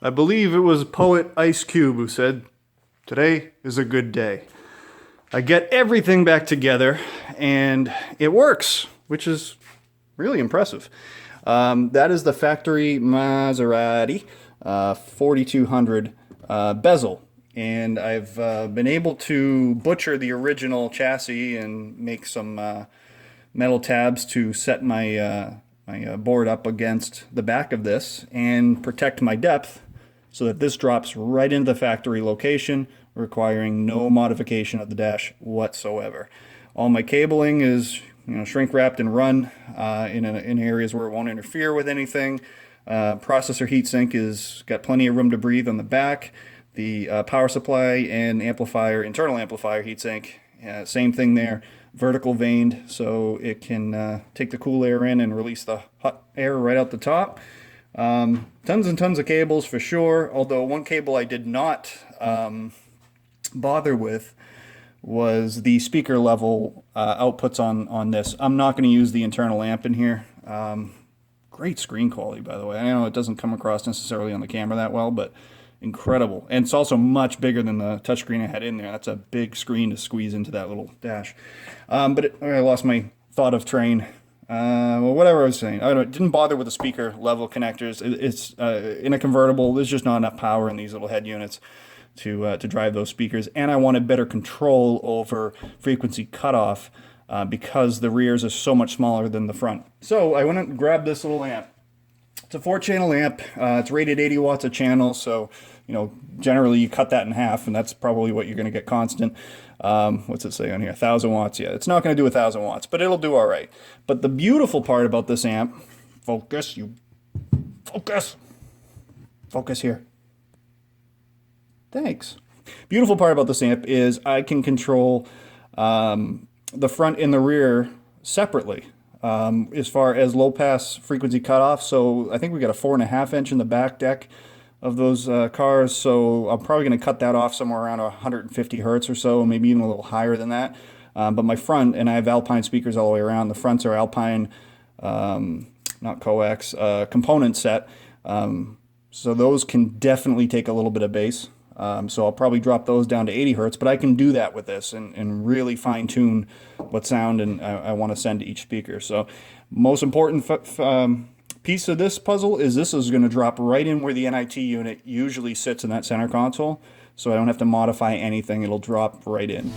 I believe it was poet Ice Cube who said, "Today is a good day." I get everything back together, and it works, which is really impressive. That is the factory Maserati 4200 bezel. And I've been able to butcher the original chassis and make some metal tabs to set my board up against the back of this and protect my depth so that this drops right into the factory location, requiring no modification of the dash whatsoever. All my cabling is shrink wrapped and run in areas where it won't interfere with anything. Processor heatsink is got plenty of room to breathe on the back. The power supply and amplifier, internal amplifier heatsink, same thing there. Vertical vaned, so it can take the cool air in and release the hot air right out the top. Tons and tons of cables for sure, although one cable I did not bother with was the speaker level outputs on this. I'm not going to use the internal amp in here. Great screen quality, by the way. I know it doesn't come across necessarily on the camera that well, but incredible. And it's also much bigger than the touchscreen I had in there. That's a big screen to squeeze into that little dash. But I lost my thought of train. Well, whatever I was saying. I didn't bother with the speaker level connectors. It's in a convertible. There's just not enough power in these little head units to drive those speakers. And I wanted better control over frequency cutoff because the rears are so much smaller than the front. So I went and grabbed this little amp. It's a 4-channel amp. It's rated 80 watts a channel, so generally you cut that in half, and that's probably what you're going to get constant. What's it say on here? 1,000 watts. Yeah, it's not going to do 1,000 watts, but it'll do all right. But the beautiful part about this amp, focus here. Thanks. Beautiful part about this amp is I can control the front and the rear separately. As far as low pass frequency cutoff, so I think we got a 4.5 inch in the back deck of those cars, so I'm probably going to cut that off somewhere around 150 hertz or so, maybe even a little higher than that. But my front, and I have Alpine speakers all the way around, the fronts are Alpine, not coax, component set, so those can definitely take a little bit of bass. So I'll probably drop those down to 80 hertz, but I can do that with this and really fine tune what sound and I want to send to each speaker. So most important piece of this puzzle is this is going to drop right in where the NIT unit usually sits in that center console. So I don't have to modify anything. It'll drop right in.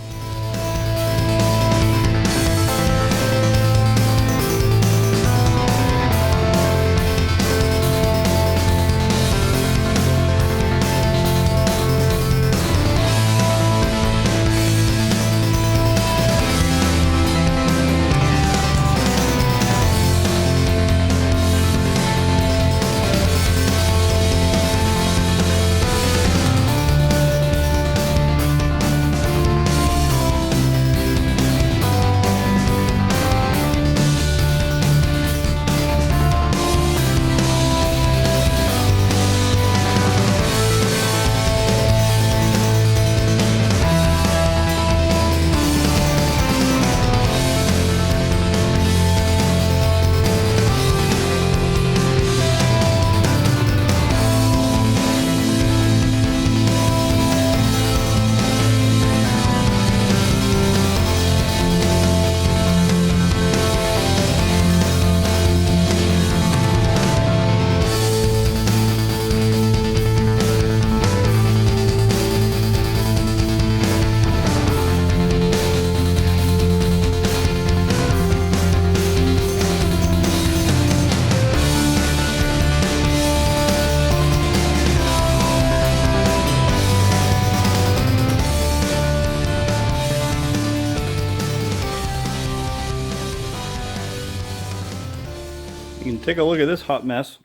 You can take a look at this hot mess.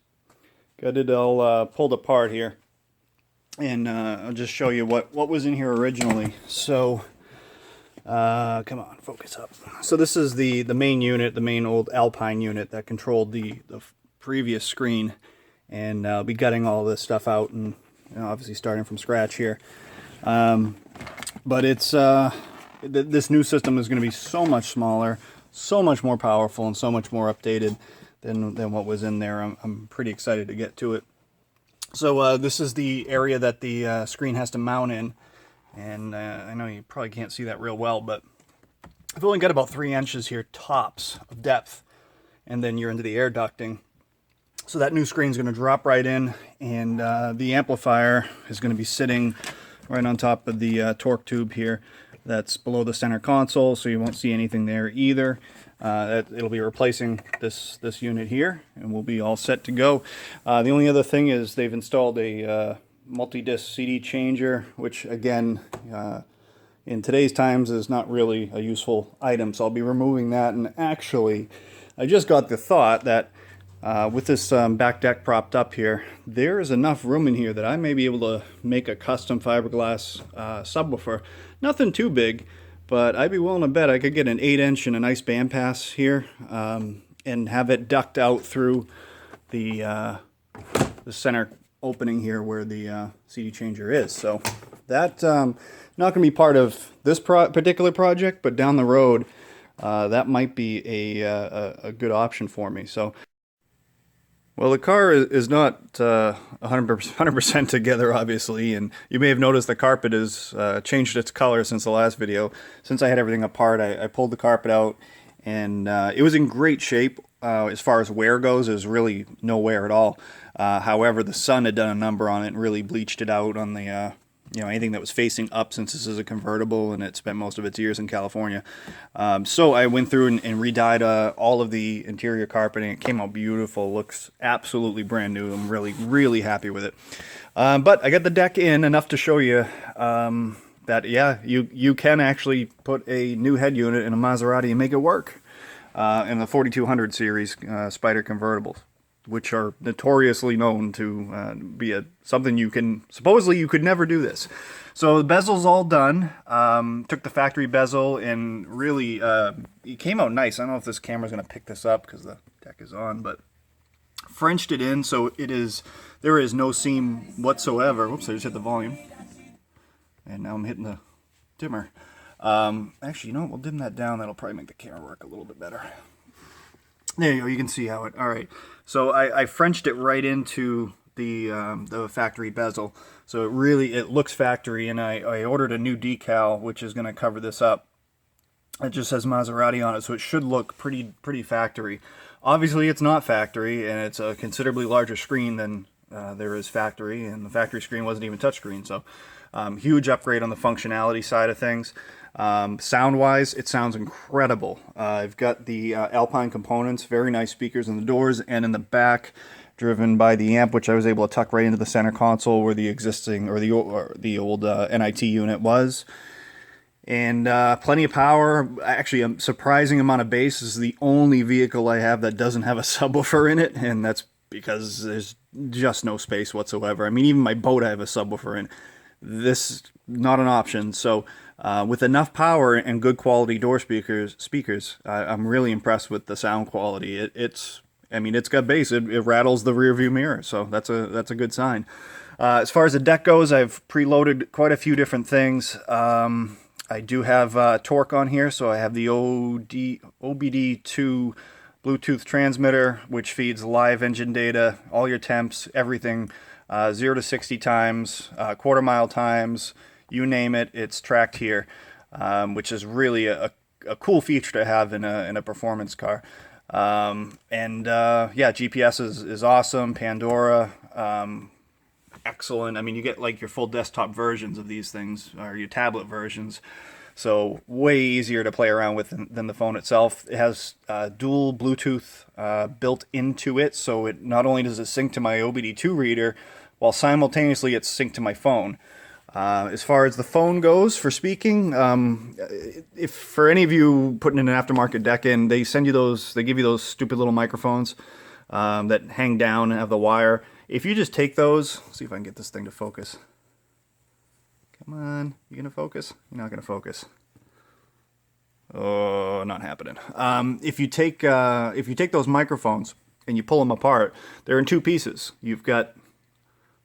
Got it all pulled apart here. And I'll just show you what was in here originally. So, come on, focus up. So this is the main unit, the main old Alpine unit that controlled the previous screen. And I'll be gutting all this stuff out and obviously starting from scratch here. But it's this new system is going to be so much smaller, so much more powerful, and so much more updated than what was in there. I'm pretty excited to get to it. So this is the area that the screen has to mount in, and I know you probably can't see that real well, but I've only got about 3 inches here tops of depth, and then you're into the air ducting. So that new screen is going to drop right in, and the amplifier is going to be sitting right on top of the torque tube here. That's below the center console, so you won't see anything there either. It'll be replacing this unit here, and we'll be all set to go. The only other thing is they've installed a multi-disc CD changer, which again, in today's times is not really a useful item, so I'll be removing that. And actually, I just got the thought that with this back deck propped up here, there is enough room in here that I may be able to make a custom fiberglass subwoofer. Nothing too big, but I'd be willing to bet I could get an 8-inch and a nice bandpass here, and have it duct out through the center opening here where the CD changer is. So that not going to be part of this particular project, but down the road, that might be a good option for me. So. Well, the car is not 100% together, obviously, and you may have noticed the carpet has changed its color since the last video. Since I had everything apart, I pulled the carpet out, and it was in great shape. As far as wear goes, there's really no wear at all. However, the sun had done a number on it and really bleached it out on the anything that was facing up, since this is a convertible and it spent most of its years in California. So I went through and re-dyed all of the interior carpeting. It came out beautiful, looks absolutely brand new. I'm really happy with it. But I got the deck in enough to show you that, yeah, you can actually put a new head unit in a Maserati and make it work in the 4200 series Spyder convertibles, which are notoriously known to be something supposedly you could never do this. So the bezel's all done. Took the factory bezel and really, it came out nice. I don't know if this camera's gonna pick this up because the deck is on, but Frenched it in so there is no seam whatsoever. Whoops, I just hit the volume. And now I'm hitting the dimmer. Actually, you know what, we'll dim that down. That'll probably make the camera work a little bit better. There you go, you can see how all right. So I Frenched it right into the factory bezel. So it looks factory, and I ordered a new decal, which is gonna cover this up. It just says Maserati on it, so it should look pretty factory. Obviously it's not factory, and it's a considerably larger screen than there is factory, and the factory screen wasn't even touchscreen, so huge upgrade on the functionality side of things. Sound-wise, it sounds incredible. I've got the Alpine components, very nice speakers in the doors and in the back, driven by the amp, which I was able to tuck right into the center console where the existing, or the old NIT unit was. And plenty of power. Actually, a surprising amount of bass. This is the only vehicle I have that doesn't have a subwoofer in it, and that's because there's just no space whatsoever. I mean, even my boat I have a subwoofer in. This, not an option. So with enough power and good quality door speakers, I'm really impressed with the sound quality. It's got bass. It rattles the rear view mirror, so that's a good sign. As far as the deck goes, I've preloaded quite a few different things. I do have torque on here, so I have the OBD2 Bluetooth transmitter, which feeds live engine data, all your temps, everything, 0 to 60 times, quarter mile times, you name it, it's tracked here, which is really a cool feature to have in a performance car. Yeah, GPS is awesome. Pandora, excellent. I mean, you get like your full desktop versions of these things, or your tablet versions, so way easier to play around with than the phone itself. It has dual Bluetooth built into it, so it not only does it sync to my OBD2 reader, while simultaneously it's synced to my phone. As far as the phone goes for speaking, if for any of you putting in an aftermarket deck in, they give you those stupid little microphones that hang down and have the wire. If you just take those, see if I can get this thing to focus. Come on, you gonna focus? You're not gonna focus. Oh, not happening. If you take those microphones and you pull them apart, they're in two pieces. You've got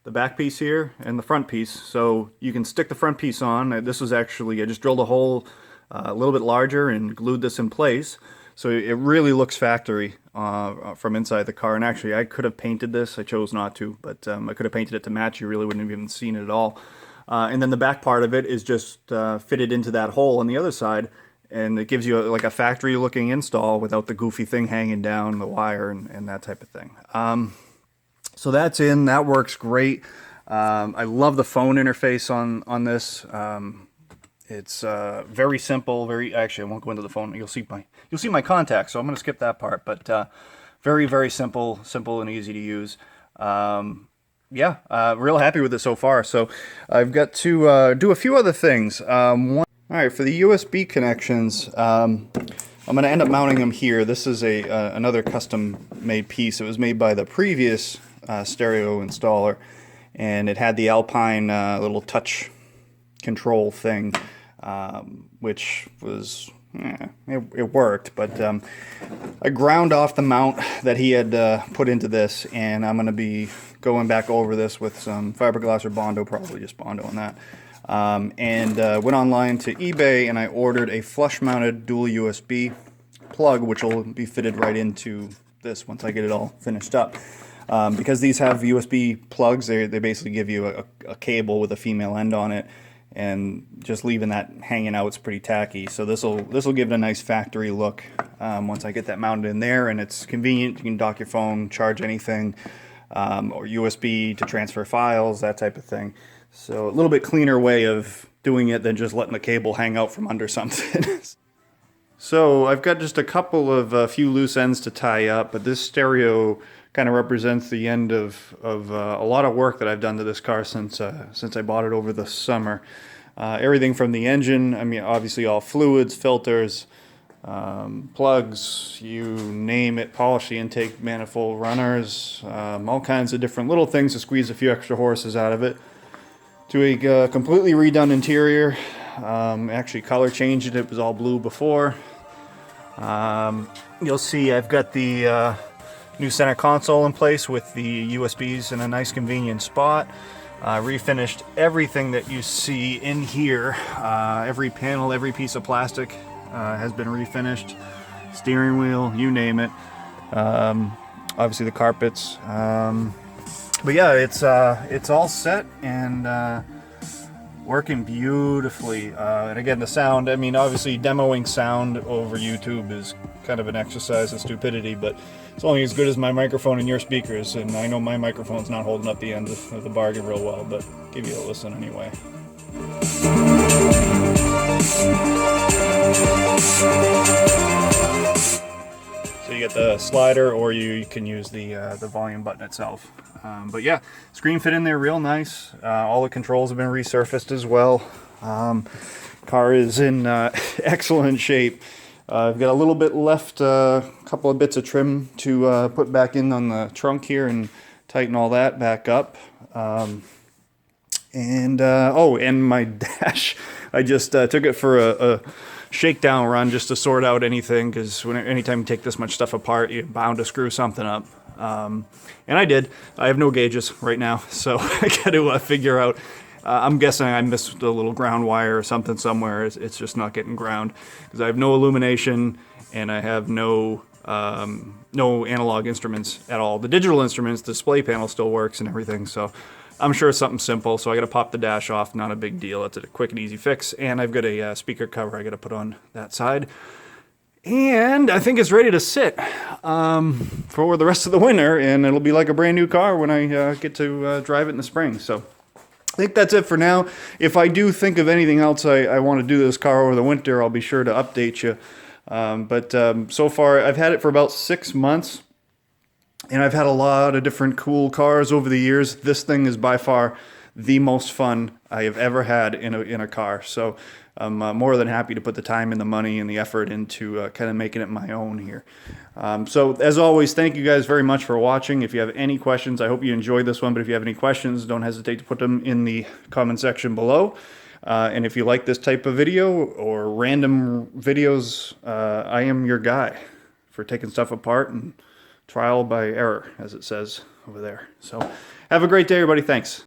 the back piece here and the front piece, so you can stick the front piece on. This was actually, I just drilled a hole a little bit larger and glued this in place, so it really looks factory. from inside the car. And actually, I could have painted this. I chose not to, but I could have painted it to match. You really wouldn't have even seen it at all. And then the back part of it is just fitted into that hole on the other side, and it gives you like a factory-looking install without the goofy thing hanging down, the wire, and that type of thing. So that's in. That works great. I love the phone interface on this. It's very simple. Actually, I won't go into the phone. You'll see my contacts. So I'm going to skip that part. But very simple and easy to use. Yeah, real happy with it so far. So I've got to do a few other things. All right, for the USB connections, I'm going to end up mounting them here. This is another custom-made piece. It was made by the previous stereo installer, and it had the Alpine little touch control thing, which was, it worked, but I ground off the mount that he had put into this, and I'm going to be going back over this with some fiberglass or Bondo, probably just Bondo on that. And went online to eBay, and I ordered a flush-mounted dual USB plug, which will be fitted right into this once I get it all finished up. Because these have USB plugs, they basically give you a cable with a female end on it, and just leaving that hanging out is pretty tacky. So this will give it a nice factory look once I get that mounted in there, and it's convenient. You can dock your phone, charge anything, or USB to transfer files, that type of thing. So a little bit cleaner way of doing it than just letting the cable hang out from under something. So I've got just a couple of few loose ends to tie up, but this stereo kind of represents the end of a lot of work that I've done to this car since I bought it over the summer. Everything from the engine, I mean, obviously all fluids, filters, plugs, you name it, polish the intake manifold runners, all kinds of different little things to squeeze a few extra horses out of it. To a completely redone interior. Actually color changed it. It was all blue before. You'll see I've got the new center console in place with the USBs in a nice convenient spot. Refinished everything that you see in here. Every panel, every piece of plastic has been refinished. Steering wheel, you name it. Obviously the carpets. But yeah, it's all set and working beautifully. And again, the sound, I mean, obviously demoing sound over YouTube is kind of an exercise in stupidity, but it's only as good as my microphone and your speakers, and I know my microphone's not holding up the end of the bargain real well, but give you a listen anyway. So you get the slider, or you can use the volume button itself. But yeah, screen fit in there real nice. All the controls have been resurfaced as well. Car is in excellent shape. I've got a little bit left, a couple of bits of trim to put back in on the trunk here and tighten all that back up. And my dash, I just took it for a shakedown run just to sort out anything, because anytime you take this much stuff apart, you're bound to screw something up. And I did. I have no gauges right now, so I got to figure out. I'm guessing I missed a little ground wire or something somewhere. It's just not getting ground, because I have no illumination and I have no analog instruments at all. The digital instruments, display panel still works and everything, so I'm sure it's something simple. So I got to pop the dash off. Not a big deal. It's a quick and easy fix. And I've got a speaker cover I got to put on that side. And I think it's ready to sit for the rest of the winter, and it'll be like a brand new car when I get to drive it in the spring. So I think that's it for now. If I do think of anything else I want to do to this car over the winter, I'll be sure to update you. But so far, I've had it for about 6 months, and I've had a lot of different cool cars over the years. This thing is by far the most fun I have ever had in a car. So I'm more than happy to put the time and the money and the effort into kind of making it my own here. So as always, thank you guys very much for watching. If you have any questions, I hope you enjoyed this one, but if you have any questions, don't hesitate to put them in the comment section below. And if you like this type of video or random videos, I am your guy for taking stuff apart and trial by error, as it says over there. So have a great day, everybody. Thanks.